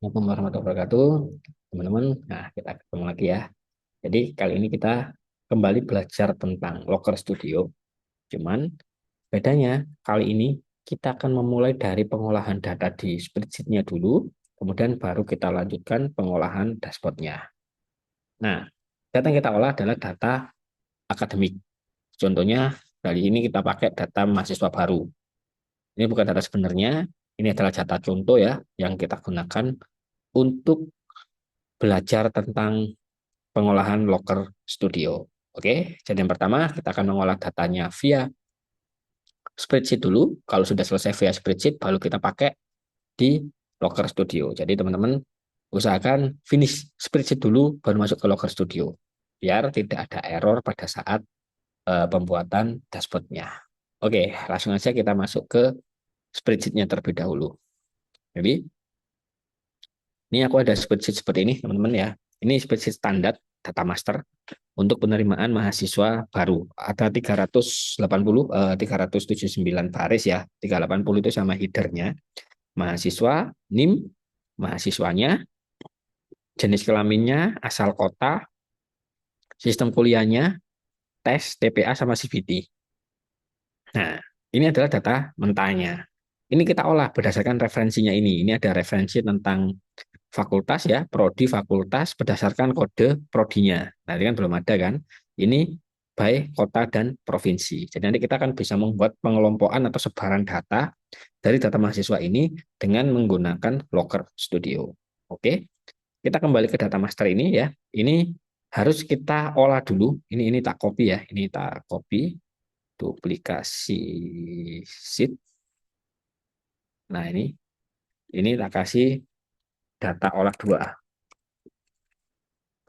Assalamualaikum warahmatullahi wabarakatuh, teman-teman. Nah, kita ketemu lagi ya. Jadi kali ini kita kembali belajar tentang Locker Studio. Cuman bedanya kali ini kita akan memulai dari pengolahan data di spreadsheet-nya dulu, kemudian baru kita lanjutkan pengolahan dashboard-nya. Nah, data yang kita olah adalah data akademik. Contohnya kali ini kita pakai data mahasiswa baru. Ini bukan data sebenarnya, ini adalah data contoh ya yang kita gunakan untuk belajar tentang pengolahan Locker Studio. Oke, jadi yang pertama kita akan mengolah datanya via spreadsheet dulu. Kalau sudah selesai via spreadsheet, baru kita pakai di Locker Studio. Jadi teman-teman usahakan finish spreadsheet dulu, baru masuk ke Locker Studio. Biar tidak ada error pada saat pembuatan dashboardnya. Oke, langsung aja kita masuk ke spreadsheet-nya terlebih dahulu. Jadi ini aku ada spreadsheet seperti ini, teman-teman ya. Ini spreadsheet standar data master untuk penerimaan mahasiswa baru. Ada 380, 379 baris ya. 380 itu sama headernya. Mahasiswa, NIM, mahasiswanya, jenis kelaminnya, asal kota, sistem kuliahnya, tes, TPA, sama CBT. Nah, ini adalah data mentahnya. Ini kita olah berdasarkan referensinya ini. Ini ada referensi tentang fakultas ya, prodi fakultas berdasarkan kode prodinya. Nah, ini kan belum ada kan? Ini by kota dan provinsi. Jadi nanti kita akan bisa membuat pengelompokan atau sebaran data dari data mahasiswa ini dengan menggunakan Locker Studio. Oke, kita kembali ke data master ini ya. Ini harus kita olah dulu. Ini tak copy ya. Ini tak copy duplikasi sheet. Nah, ini tak kasih data olah dua,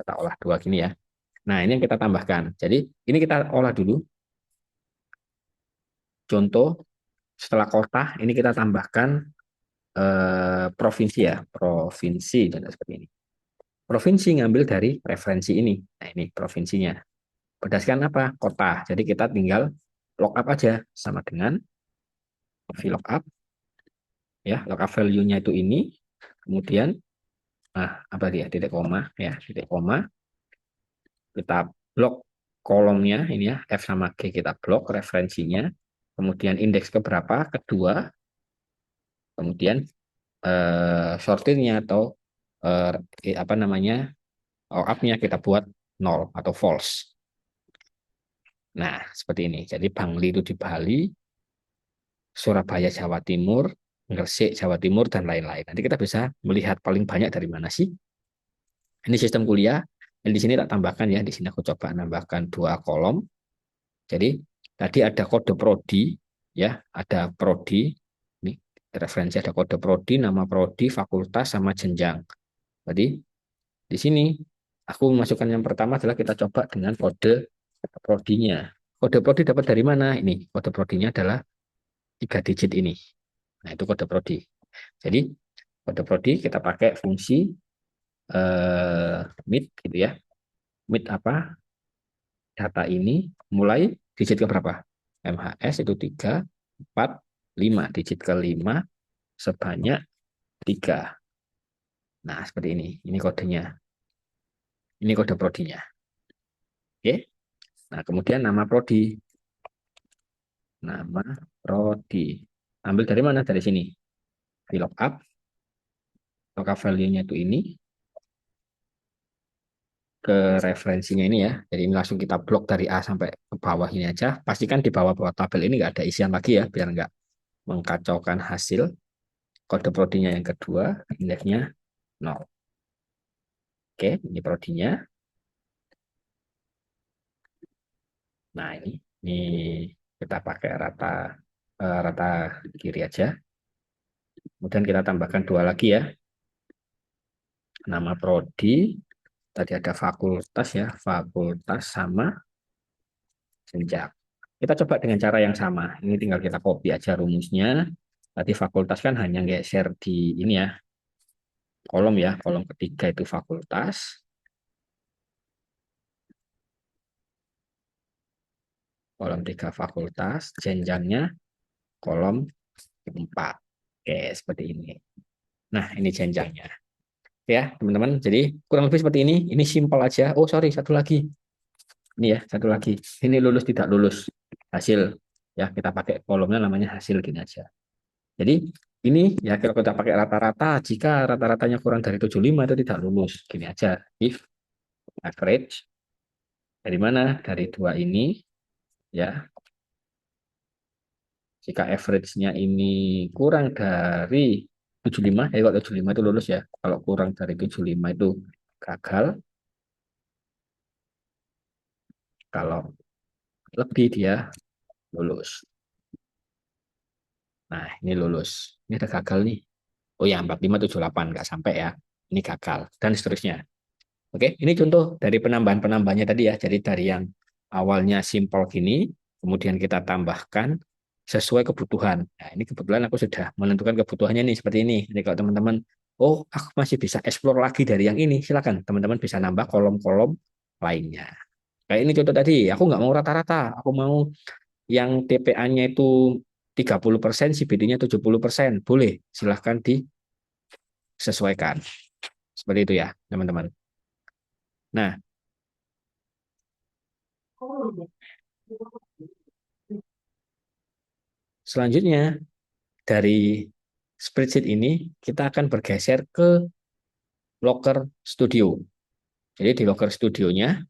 data olah dua gini ya. Nah, ini yang kita tambahkan. Jadi, ini kita olah dulu. Contoh, setelah kota, ini kita tambahkan provinsi ya. Provinsi, dan seperti ini. Provinsi ngambil dari referensi ini. Nah, ini provinsinya. Berdasarkan apa? Kota. Jadi, kita tinggal lookup aja. Sama dengan VLOOKUP. Ya, lookup value-nya itu ini. Kemudian, apa dia? Titik koma. Ya, titik koma. Kita blok kolomnya, ini ya. F sama G kita blok referensinya. Kemudian indeks keberapa? Kedua. Kemudian sortirnya atau apa namanya up-nya kita buat nol atau false. Nah, seperti ini. Jadi Bangli itu di Bali, Surabaya Jawa Timur, Gresik Jawa Timur, dan lain-lain. Nanti kita bisa melihat paling banyak dari mana sih. Ini sistem kuliah. Dan di sini tak tambahkan ya. Di sini aku coba nambahkan dua kolom. Jadi tadi ada kode prodi, ya, ada prodi. Ini referensi ada kode prodi, nama prodi, fakultas, sama jenjang. Jadi di sini aku masukkan yang pertama adalah kita coba dengan kode prodinya. Kode prodi dapat dari mana? Ini kode prodinya adalah 3 digit ini. Nah, itu kode prodi. Jadi kode prodi kita pakai fungsi mit gitu ya. Mit apa? Data ini mulai digit ke berapa? MHS itu 3, 4, 5. Digit kelima sebanyak 3. Nah, seperti ini. Ini kodenya. Ini kode prodinya. Oke. Nah, kemudian nama prodi. Nama prodi. Ambil dari mana? Dari sini. VLOOKUP. Lookup value-nya itu ini. Ke referensinya ini ya. Jadi ini langsung kita blok dari A sampai ke bawah ini aja. Pastikan di bawah-bawah tabel ini nggak ada isian lagi ya. Biar nggak mengkacaukan hasil. Kode prodinya yang kedua. Indeksnya 0. Oke, ini prodinya. Nah, ini kita pakai rata kiri aja. Kemudian kita tambahkan dua lagi ya. Nama prodi, tadi ada fakultas ya, fakultas sama jenjang. Kita coba dengan cara yang sama. Ini tinggal kita copy aja rumusnya. Tadi fakultas kan hanya geser di ini ya, kolom ya, kolom ketiga itu fakultas. Kolom 3 fakultas, jenjangnya kolom 4. Oke, seperti ini. Nah, ini jenjangnya. Ya, teman-teman. Jadi kurang lebih seperti ini. Ini simpel aja. Oh, sorry, satu lagi. Ini ya, satu lagi. Ini lulus tidak lulus. Hasil. Ya, kita pakai kolomnya namanya hasil gini aja. Jadi ini ya kalau kita pakai rata-rata, jika rata-ratanya kurang dari 75 itu tidak lulus. Gini aja. If average dari mana? Dari dua ini ya. Jika average-nya ini kurang dari 75, ya kalau 75 itu lulus ya. Kalau kurang dari 75 itu gagal. Kalau lebih dia lulus. Nah, ini lulus. Ini ada gagal nih. Oh ya, 4578 nggak sampai ya. Ini gagal dan seterusnya. Oke, ini contoh dari penambahan-penambahannya tadi ya. Jadi dari yang awalnya simpel gini, kemudian kita tambahkan sesuai kebutuhan. Nah, ini kebetulan aku sudah menentukan kebutuhannya nih seperti ini. Jadi kalau teman-teman, oh aku masih bisa explore lagi dari yang ini, silakan teman-teman bisa nambah kolom-kolom lainnya. Kayak ini contoh tadi, aku nggak mau rata-rata, aku mau yang TPA-nya itu 30%, CBD-nya 70%. Boleh, silahkan disesuaikan. Seperti itu ya, teman-teman. Nah, selanjutnya dari spreadsheet ini kita akan bergeser ke Locker Studio. Jadi di Locker Studio-nya,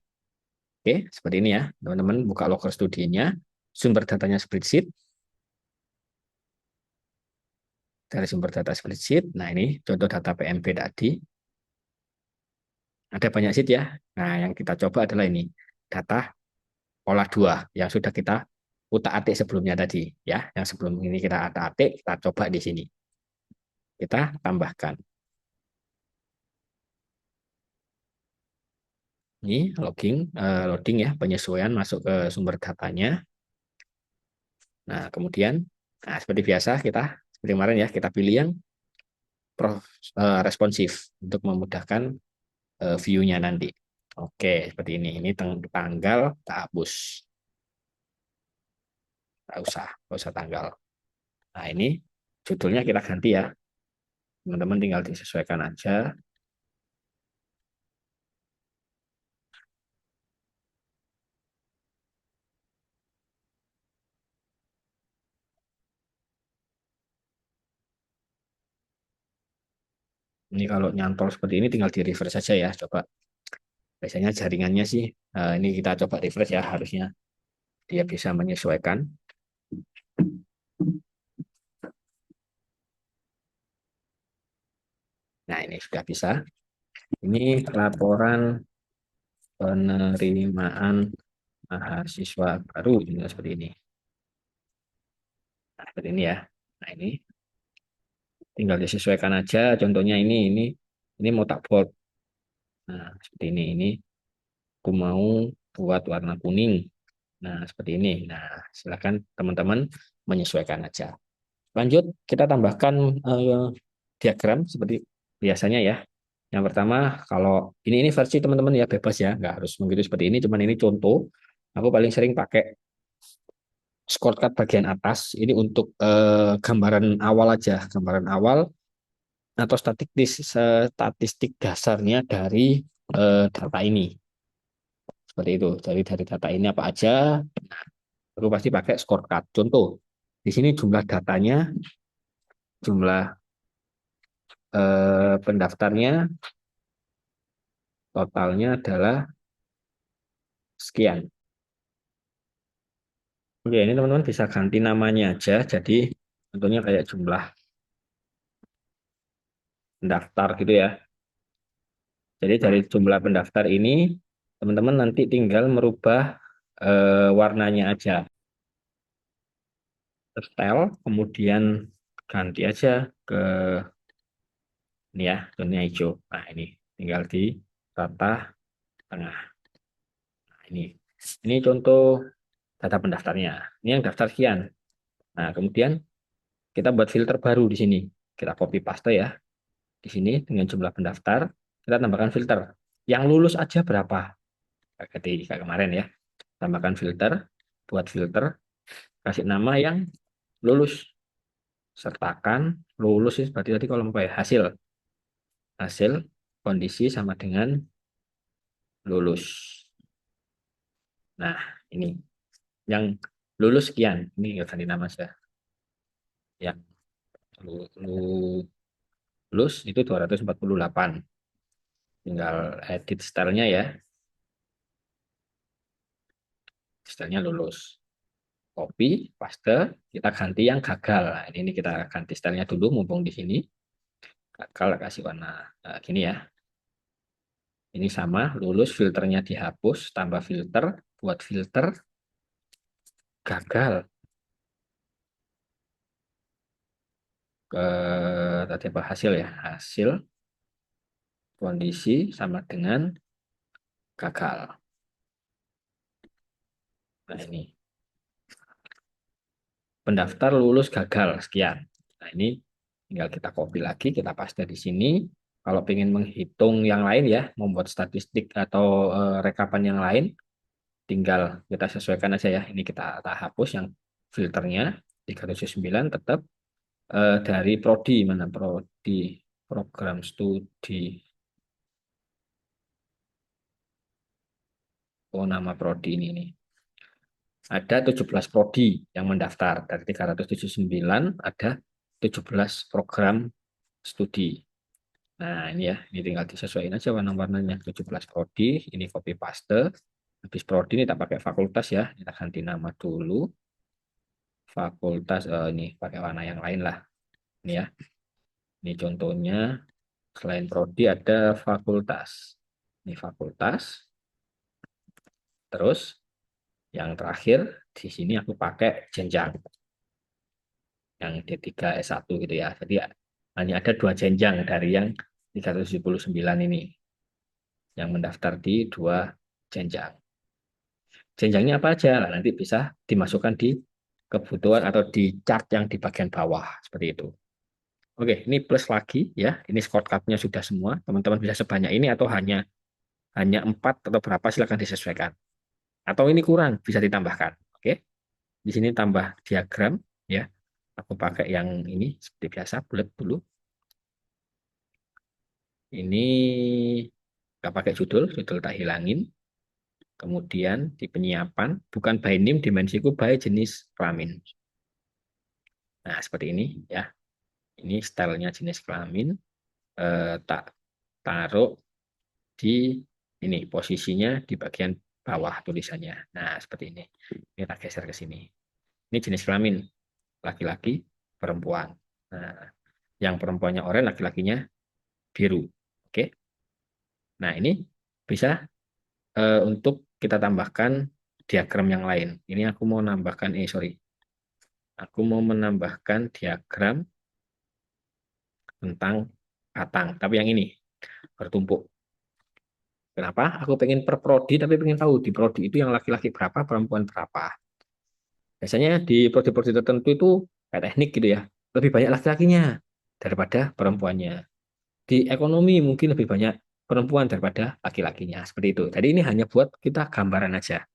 oke, seperti ini ya, teman-teman buka Locker Studio-nya, sumber datanya spreadsheet, dari sumber data spreadsheet. Nah, ini contoh data PMB tadi. Ada banyak sheet ya. Nah, yang kita coba adalah ini, data olah dua yang sudah kita utak-atik sebelumnya tadi ya. Yang sebelum ini kita utak-atik, kita coba di sini. Kita tambahkan. Ini loading ya, penyesuaian masuk ke sumber datanya. Nah, kemudian seperti biasa kita seperti kemarin ya, kita pilih yang responsif untuk memudahkan view-nya nanti. Oke, seperti ini. Ini tanggal tak hapus. Tak usah tanggal. Nah, ini judulnya kita ganti ya. Teman-teman tinggal disesuaikan aja. Ini kalau nyantol seperti ini tinggal di refresh saja ya. Coba. Biasanya jaringannya sih, ini kita coba refresh ya. Harusnya dia bisa menyesuaikan. Nah, ini sudah bisa. Ini laporan penerimaan mahasiswa baru seperti ini. Nah, seperti ini ya. Nah, ini tinggal disesuaikan aja. Contohnya ini mau tak bold. Nah, seperti ini. Ini aku mau buat warna kuning. Nah, seperti ini. Nah, silakan teman-teman menyesuaikan aja. Lanjut, kita tambahkan diagram seperti biasanya ya. Yang pertama, kalau ini versi teman-teman ya bebas ya, nggak harus begitu seperti ini. Cuman ini contoh. Aku paling sering pakai scorecard bagian atas. Ini untuk gambaran awal aja, gambaran awal atau statistik dasarnya dari data ini. Seperti itu. Jadi dari data ini apa aja, aku pasti pakai scorecard. Contoh, di sini jumlah datanya, jumlah pendaftarnya, totalnya adalah sekian. Oke, ini teman-teman bisa ganti namanya aja. Jadi tentunya kayak jumlah pendaftar gitu ya. Jadi dari jumlah pendaftar ini, teman-teman nanti tinggal merubah warnanya aja. Style, kemudian ganti aja ke ini ya, tonnya hijau. Nah, ini tinggal di rata tengah. Nah, ini contoh data pendaftarnya. Ini yang daftar sekian. Nah, kemudian kita buat filter baru di sini. Kita copy paste ya. Di sini dengan jumlah pendaftar, kita tambahkan filter. Yang lulus aja berapa? Kayak kemarin ya. Tambahkan filter, buat filter, kasih nama yang lulus. Sertakan lulus berarti tadi kolom apa ya? Hasil. Hasil. kondisi sama dengan lulus. Nah, ini yang lulus sekian. Ini ganti nama saya. Yang lulus itu 248. Tinggal edit stylenya ya. Stylenya lulus. Copy, paste, kita ganti yang gagal. Nah, ini kita ganti stylenya dulu mumpung di sini. Gagal kasih warna gini ya. Ini sama, lulus filternya dihapus, tambah filter, buat filter gagal. Ke tadi apa hasil ya? Hasil kondisi sama dengan gagal. Nah, ini pendaftar lulus gagal sekian. Nah, ini tinggal kita copy lagi, kita paste di sini. Kalau ingin menghitung yang lain ya, membuat statistik atau rekapan yang lain, tinggal kita sesuaikan aja ya. Ini kita tak hapus yang filternya 379 tetap dari prodi mana prodi program studi. Oh, nama prodi ini nih. Ada 17 prodi yang mendaftar. Dari 379 ada 17 program studi. Nah, ini ya, ini tinggal disesuaikan aja warna-warnanya. 17 prodi, ini copy paste. Habis prodi ini tak pakai fakultas ya. Kita ganti nama dulu. Fakultas, ini pakai warna yang lain lah. Ini ya, ini contohnya. Selain prodi ada fakultas. Ini fakultas. Terus yang terakhir di sini aku pakai jenjang. Yang D3 S1 gitu ya. Jadi hanya ada 2 jenjang dari yang 379 ini. Yang mendaftar di 2 jenjang. Jenjangnya apa aja? Nah, nanti bisa dimasukkan di kebutuhan atau di chart yang di bagian bawah seperti itu. Oke, ini plus lagi ya. Ini shortcut-nya sudah semua. Teman-teman bisa sebanyak ini atau hanya 4 atau berapa silakan disesuaikan. Atau ini kurang bisa ditambahkan. Oke. Di sini tambah diagram ya. Aku pakai yang ini seperti biasa bulat dulu. Ini nggak pakai judul, judul tak hilangin. Kemudian di penyiapan bukan by name dimensiku by jenis kelamin. Nah, seperti ini ya. Ini stylenya jenis kelamin. Tak taruh di ini posisinya di bagian bawah tulisannya. Nah, seperti ini. Ini tak geser ke sini. Ini jenis kelamin laki-laki, perempuan. Nah, yang perempuannya oranye, laki-lakinya biru. Oke. Nah, ini bisa untuk kita tambahkan diagram yang lain. Ini aku mau nambahkan, sorry. Aku mau menambahkan diagram tentang batang. Tapi yang ini, bertumpuk. Kenapa? Aku pengen per prodi, tapi pengen tahu di prodi itu yang laki-laki berapa, perempuan berapa. Biasanya di prodi-prodi tertentu itu kayak teknik gitu ya, lebih banyak laki-lakinya daripada perempuannya. Di ekonomi mungkin lebih banyak perempuan daripada laki-lakinya. Seperti itu. Jadi ini hanya buat kita gambaran aja.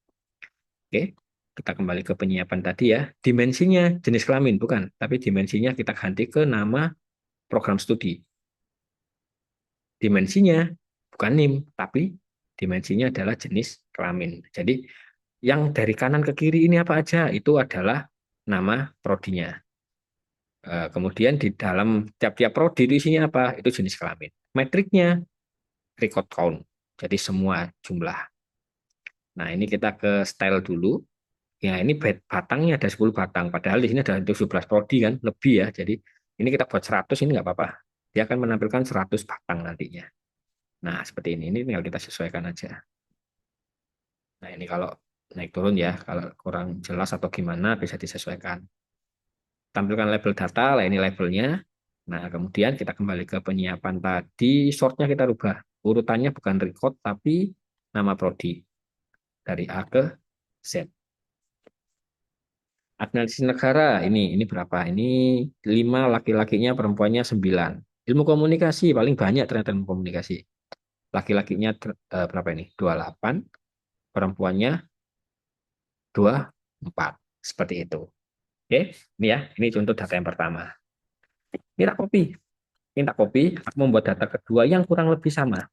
Oke, kita kembali ke penyiapan tadi ya. Dimensinya jenis kelamin, bukan. Tapi dimensinya kita ganti ke nama program studi. Dimensinya bukan NIM, tapi dimensinya adalah jenis kelamin. Jadi yang dari kanan ke kiri ini apa aja? Itu adalah nama prodinya. Kemudian di dalam tiap-tiap prodi itu isinya apa? Itu jenis kelamin. Metriknya record count. Jadi semua jumlah. Nah, ini kita ke style dulu. Ya, ini batangnya ada 10 batang. Padahal di sini ada 17 prodi kan, lebih ya. Jadi ini kita buat 100 ini nggak apa-apa. Dia akan menampilkan 100 batang nantinya. Nah, seperti ini. Ini tinggal kita sesuaikan aja. Nah, ini kalau naik turun ya. Kalau kurang jelas atau gimana bisa disesuaikan. Tampilkan label data, lah ini labelnya. Nah, kemudian kita kembali ke penyiapan tadi. Sortnya kita rubah. Urutannya bukan record, tapi nama prodi. Dari A ke Z. Analisis negara ini berapa? Ini 5 laki-lakinya, perempuannya 9. Ilmu komunikasi paling banyak ternyata ilmu komunikasi. Laki-lakinya berapa ini? 28, perempuannya 24. Seperti itu. Oke, ini ya. Ini contoh data yang pertama. Ini tak copy. Ini tak copy, aku membuat data kedua yang kurang lebih sama.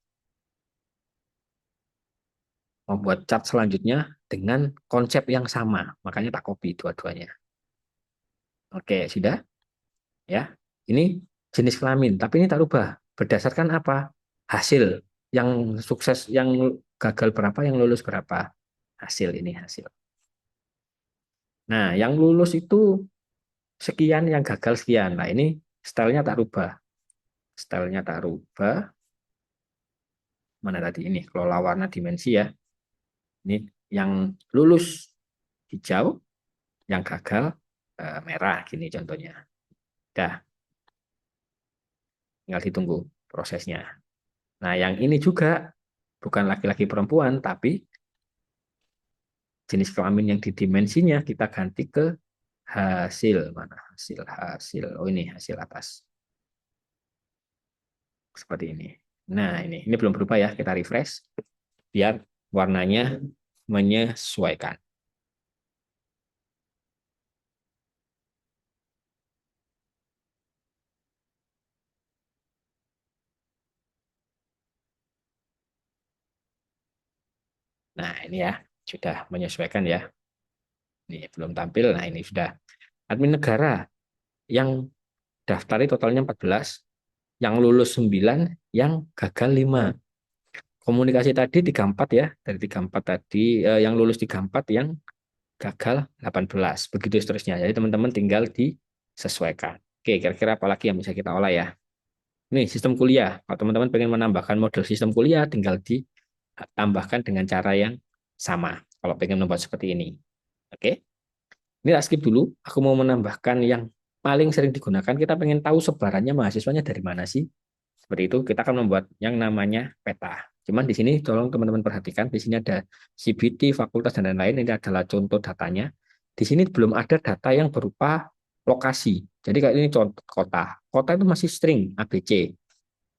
Membuat chart selanjutnya dengan konsep yang sama. Makanya tak copy dua-duanya. Oke, sudah ya. Ini jenis kelamin, tapi ini tak rubah. Berdasarkan apa? Hasil yang sukses, yang gagal berapa, yang lulus berapa. Hasil ini hasil. Nah, yang lulus itu sekian, yang gagal sekian. Nah, ini stylenya tak rubah. Stylenya tak rubah. Mana tadi ini? Kelola warna dimensi ya. Ini yang lulus hijau, yang gagal merah. Gini contohnya. Dah, tinggal ditunggu prosesnya. Nah, yang ini juga bukan laki-laki perempuan, tapi jenis kelamin yang didimensinya kita ganti ke hasil. Mana hasil? Hasil. Oh, ini hasil atas. Seperti ini. Nah, ini belum berubah ya. Kita refresh biar warnanya menyesuaikan. Nah, ini ya, sudah menyesuaikan ya. Ini belum tampil. Nah, ini sudah. Admin negara yang daftar totalnya 14, yang lulus 9, yang gagal 5. Komunikasi tadi 34 ya, dari 34 tadi yang lulus 34, yang gagal 18. Begitu seterusnya. Jadi teman-teman tinggal disesuaikan. Oke, kira-kira apa lagi yang bisa kita olah ya? Ini sistem kuliah. Kalau teman-teman pengen menambahkan model sistem kuliah, tinggal ditambahkan dengan cara yang sama. Kalau pengen membuat seperti ini. Oke, ini tak skip dulu. Aku mau menambahkan yang paling sering digunakan. Kita pengen tahu sebarannya mahasiswanya dari mana sih? Seperti itu, kita akan membuat yang namanya peta. Cuman di sini tolong teman-teman perhatikan, di sini ada CBT, fakultas, dan lain-lain. Ini adalah contoh datanya. Di sini belum ada data yang berupa lokasi. Jadi kayak ini contoh kota. Kota itu masih string ABC.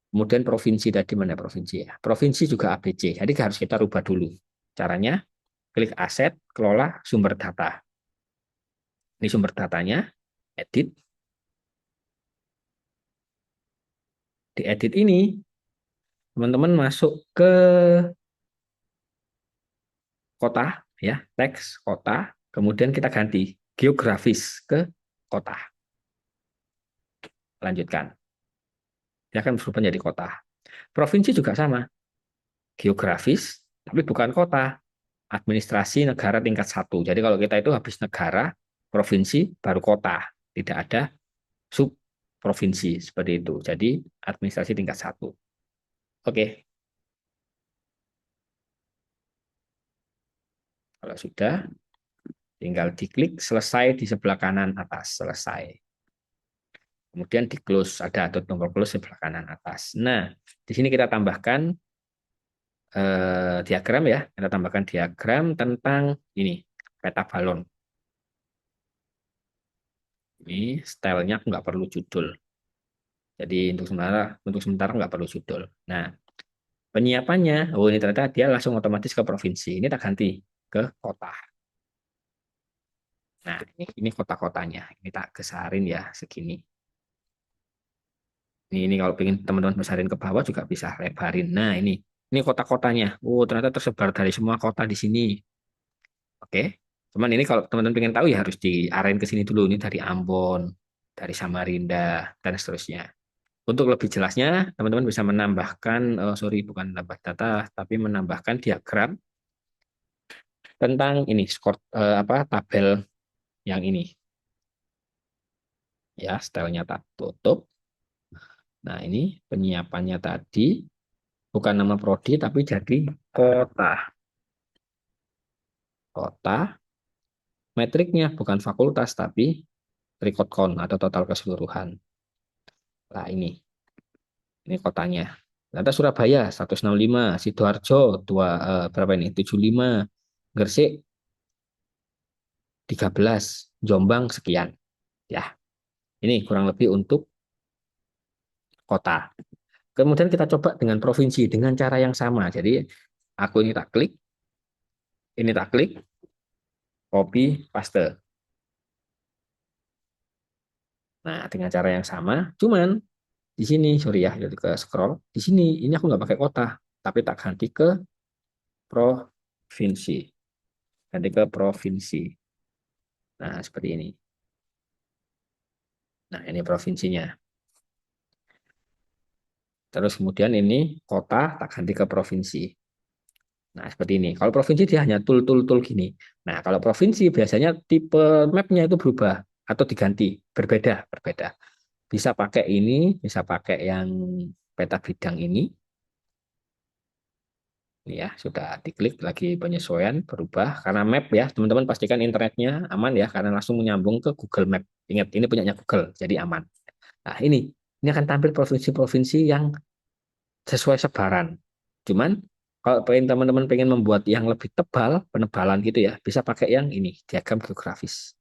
Kemudian provinsi tadi mana provinsi ya? Provinsi juga ABC. Jadi harus kita rubah dulu. Caranya, klik aset, kelola sumber data. Ini sumber datanya, edit. Di edit ini, teman-teman masuk ke kota, ya, teks kota, kemudian kita ganti geografis ke kota. Lanjutkan. Dia akan berubah menjadi kota. Provinsi juga sama, geografis, tapi bukan kota. Administrasi negara tingkat 1. Jadi kalau kita itu habis negara, provinsi, baru kota. Tidak ada sub provinsi seperti itu. Jadi administrasi tingkat 1. Oke, kalau sudah, tinggal diklik selesai di sebelah kanan atas. Selesai. Kemudian di close, ada tombol close di sebelah kanan atas. Nah, di sini kita tambahkan diagram ya. Kita tambahkan diagram tentang ini, peta balon. Ini stylenya aku nggak perlu judul. Jadi untuk sementara nggak perlu judul. Nah, penyiapannya, oh ini ternyata dia langsung otomatis ke provinsi. Ini tak ganti ke kota. Nah, ini kota-kotanya. Ini tak besarin ya segini. Ini kalau pengen teman-teman besarin ke bawah juga bisa lebarin. Nah, ini kota-kotanya. Oh, ternyata tersebar dari semua kota di sini. Oke. Cuman ini kalau teman-teman pengen tahu ya harus diarahin ke sini dulu. Ini dari Ambon, dari Samarinda, dan seterusnya. Untuk lebih jelasnya, teman-teman bisa menambahkan, sorry, bukan menambah data, tapi menambahkan diagram tentang ini, skor, apa, tabel yang ini. Ya, stylenya tak tutup. Nah, ini penyiapannya tadi, bukan nama prodi, tapi jadi kota. Kota, metriknya bukan fakultas, tapi record count atau total keseluruhan. Nah, ini kotanya. Ternyata Surabaya 165, Sidoarjo berapa ini? 75, Gresik 13, Jombang sekian. Ya, ini kurang lebih untuk kota. Kemudian kita coba dengan provinsi dengan cara yang sama. Jadi aku ini tak klik, copy, paste. Nah, dengan cara yang sama, cuman di sini, sorry ya, jadi ke scroll. Di sini, ini aku nggak pakai kota, tapi tak ganti ke provinsi. Ganti ke provinsi. Nah, seperti ini. Nah, ini provinsinya. Terus kemudian ini kota, tak ganti ke provinsi. Nah, seperti ini. Kalau provinsi dia hanya tul gini. Nah, kalau provinsi biasanya tipe mapnya itu berubah atau diganti, berbeda. Bisa pakai ini, bisa pakai yang peta bidang ini. Ini ya, sudah diklik lagi penyesuaian berubah karena map ya. Teman-teman pastikan internetnya aman ya karena langsung menyambung ke Google Map. Ingat, ini punyanya Google, jadi aman. Nah, ini akan tampil provinsi-provinsi yang sesuai sebaran. Cuman kalau pengen teman-teman pengen membuat yang lebih tebal, penebalan gitu ya, bisa pakai yang ini, diagram geografis.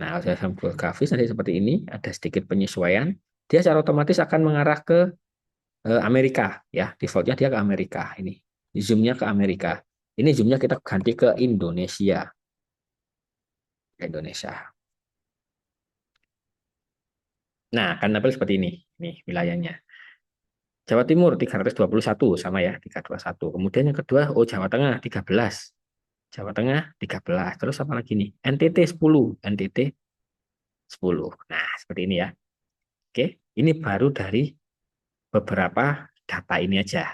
Nah, kalau diagram geografis nanti seperti ini, ada sedikit penyesuaian. Dia secara otomatis akan mengarah ke Amerika ya, defaultnya dia ke Amerika ini. Zoomnya ke Amerika. Ini zoomnya kita ganti ke Indonesia. Indonesia. Nah, akan tampil seperti ini. Nih wilayahnya. Jawa Timur 321 sama ya, 321. Kemudian yang kedua, oh Jawa Tengah 13. Jawa Tengah 13. Terus apa lagi nih? NTT 10. NTT 10. Nah, seperti ini ya. Oke, ini baru dari beberapa data ini aja.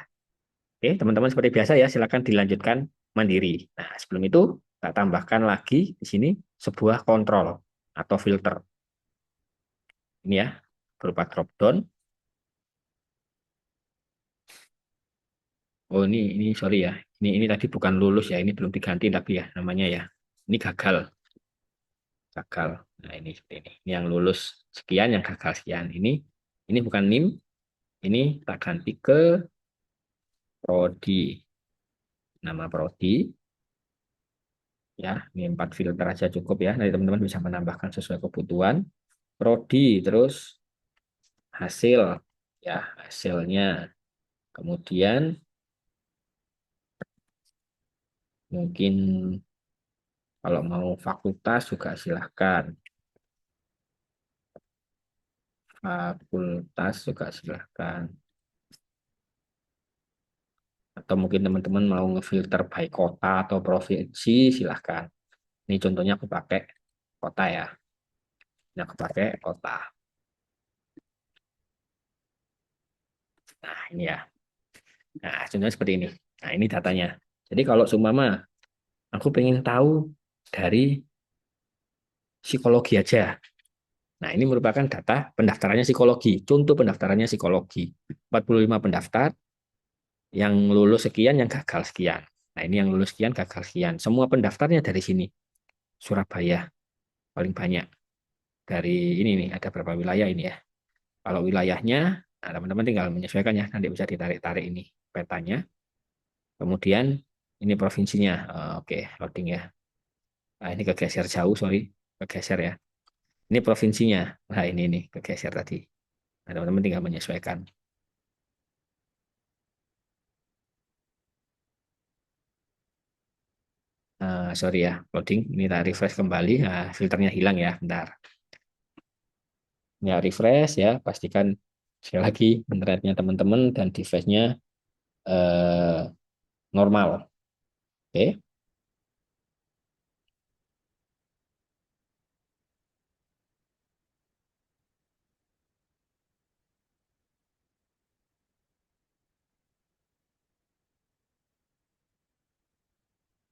Oke, teman-teman seperti biasa ya, silakan dilanjutkan mandiri. Nah, sebelum itu kita tambahkan lagi di sini sebuah kontrol atau filter. Ini ya, berupa drop down. Oh, ini sorry ya. Ini tadi bukan lulus ya, ini belum diganti tapi ya namanya ya. Ini gagal, gagal. Nah, ini seperti ini. Ini yang lulus sekian, yang gagal sekian. Ini bukan NIM, ini tak ganti ke prodi. Nama prodi ya, ini 4 filter aja cukup ya. Nanti teman-teman bisa menambahkan sesuai kebutuhan. Prodi, terus hasil ya, hasilnya. Kemudian mungkin kalau mau fakultas juga silahkan. Fakultas juga silahkan. Atau mungkin teman-teman mau ngefilter by kota atau provinsi, silahkan. Ini contohnya aku pakai kota ya. Ini aku pakai kota. Nah, ini ya. Nah, contohnya seperti ini. Nah, ini datanya. Jadi kalau seumpama aku pengen tahu dari psikologi aja. Nah, ini merupakan data pendaftarannya psikologi. Contoh pendaftarannya psikologi. 45 pendaftar, yang lulus sekian, yang gagal sekian. Nah, ini yang lulus sekian, gagal sekian. Semua pendaftarnya dari sini. Surabaya paling banyak. Dari ini nih, ada berapa wilayah ini ya. Kalau wilayahnya, nah teman-teman tinggal menyesuaikan ya. Nanti bisa ditarik-tarik ini petanya. Kemudian ini provinsinya. Oke, loading ya. Nah, ini kegeser jauh, sorry. Kegeser ya. Ini provinsinya. Nah, ini kegeser tadi. Nah, teman-teman tinggal menyesuaikan. Sorry ya, loading. Ini tak refresh kembali. Nah, filternya hilang ya, bentar. Ya, refresh ya. Pastikan sekali lagi internetnya teman-teman dan device-nya eh, normal. Oke.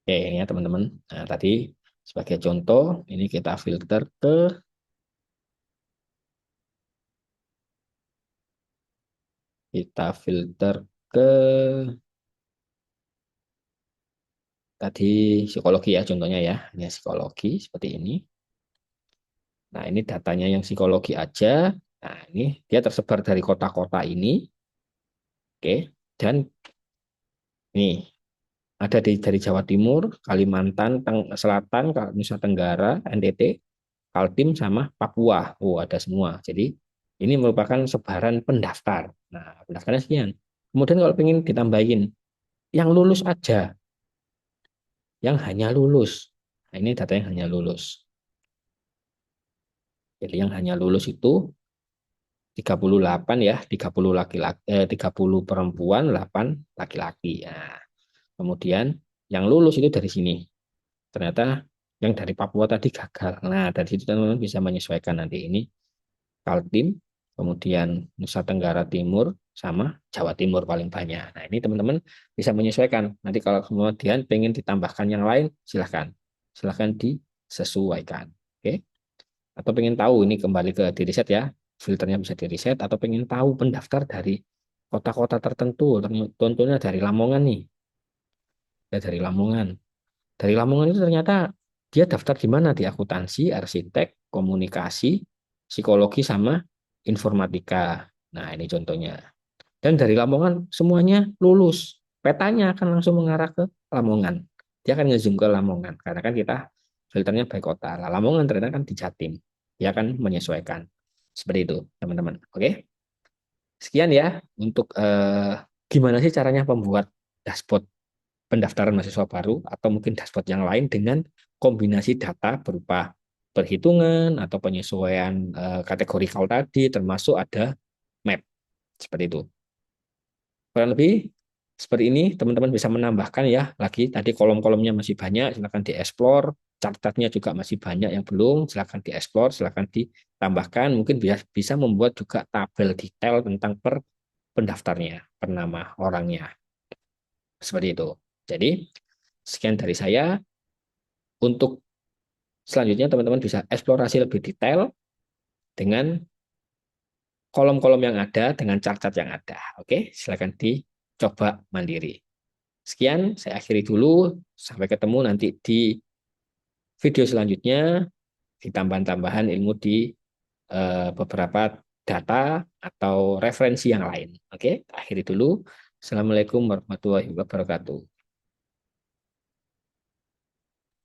Oke, ini ya teman-teman. Nah, tadi sebagai contoh, ini kita filter ke tadi psikologi ya contohnya ya. Ini psikologi seperti ini. Nah, ini datanya yang psikologi aja. Nah, ini dia tersebar dari kota-kota ini. Oke. Dan nih ada dari Jawa Timur, Kalimantan Selatan, Nusa Tenggara, NTT, Kaltim sama Papua. Oh, ada semua. Jadi ini merupakan sebaran pendaftar. Nah, pendaftarnya sekian. Kemudian kalau ingin ditambahin yang lulus aja, yang hanya lulus. Nah, ini data yang hanya lulus. Jadi yang hanya lulus itu 38 ya, 30 laki-laki, 30 perempuan, 8 laki-laki. Nah, kemudian yang lulus itu dari sini. Ternyata yang dari Papua tadi gagal. Nah, dari situ teman-teman bisa menyesuaikan nanti ini Kaltim, kemudian Nusa Tenggara Timur, sama Jawa Timur paling banyak. Nah, ini teman-teman bisa menyesuaikan. Nanti kalau kemudian pengen ditambahkan yang lain, silahkan. Silahkan disesuaikan. Oke? Atau pengen tahu ini kembali ke di riset ya, filternya bisa di riset, atau pengen tahu pendaftar dari kota-kota tertentu, tentunya dari Lamongan nih, ya dari Lamongan. Dari Lamongan itu ternyata dia daftar di mana? Di akuntansi, arsitek, komunikasi, psikologi, sama informatika. Nah, ini contohnya. Dan dari Lamongan semuanya lulus. Petanya akan langsung mengarah ke Lamongan. Dia akan ngezoom ke Lamongan. Karena kan kita filternya by kota. Lah, Lamongan ternyata kan di Jatim. Dia akan menyesuaikan. Seperti itu, teman-teman. Oke, sekian ya untuk gimana sih caranya membuat dashboard pendaftaran mahasiswa baru atau mungkin dashboard yang lain dengan kombinasi data berupa perhitungan atau penyesuaian kategori kalau tadi termasuk ada map seperti itu. Kurang lebih seperti ini teman-teman bisa menambahkan ya lagi tadi kolom-kolomnya masih banyak silakan dieksplor, cat-catnya juga masih banyak yang belum silakan dieksplor, silakan ditambahkan mungkin bisa membuat juga tabel detail tentang per pendaftarnya, per nama orangnya seperti itu. Jadi sekian dari saya. Untuk selanjutnya teman-teman bisa eksplorasi lebih detail dengan kolom-kolom yang ada, dengan cat-cat yang ada. Oke, silakan dicoba mandiri. Sekian, saya akhiri dulu. Sampai ketemu nanti di video selanjutnya, di tambahan-tambahan ilmu di beberapa data atau referensi yang lain. Oke, akhiri dulu. Assalamualaikum warahmatullahi wabarakatuh.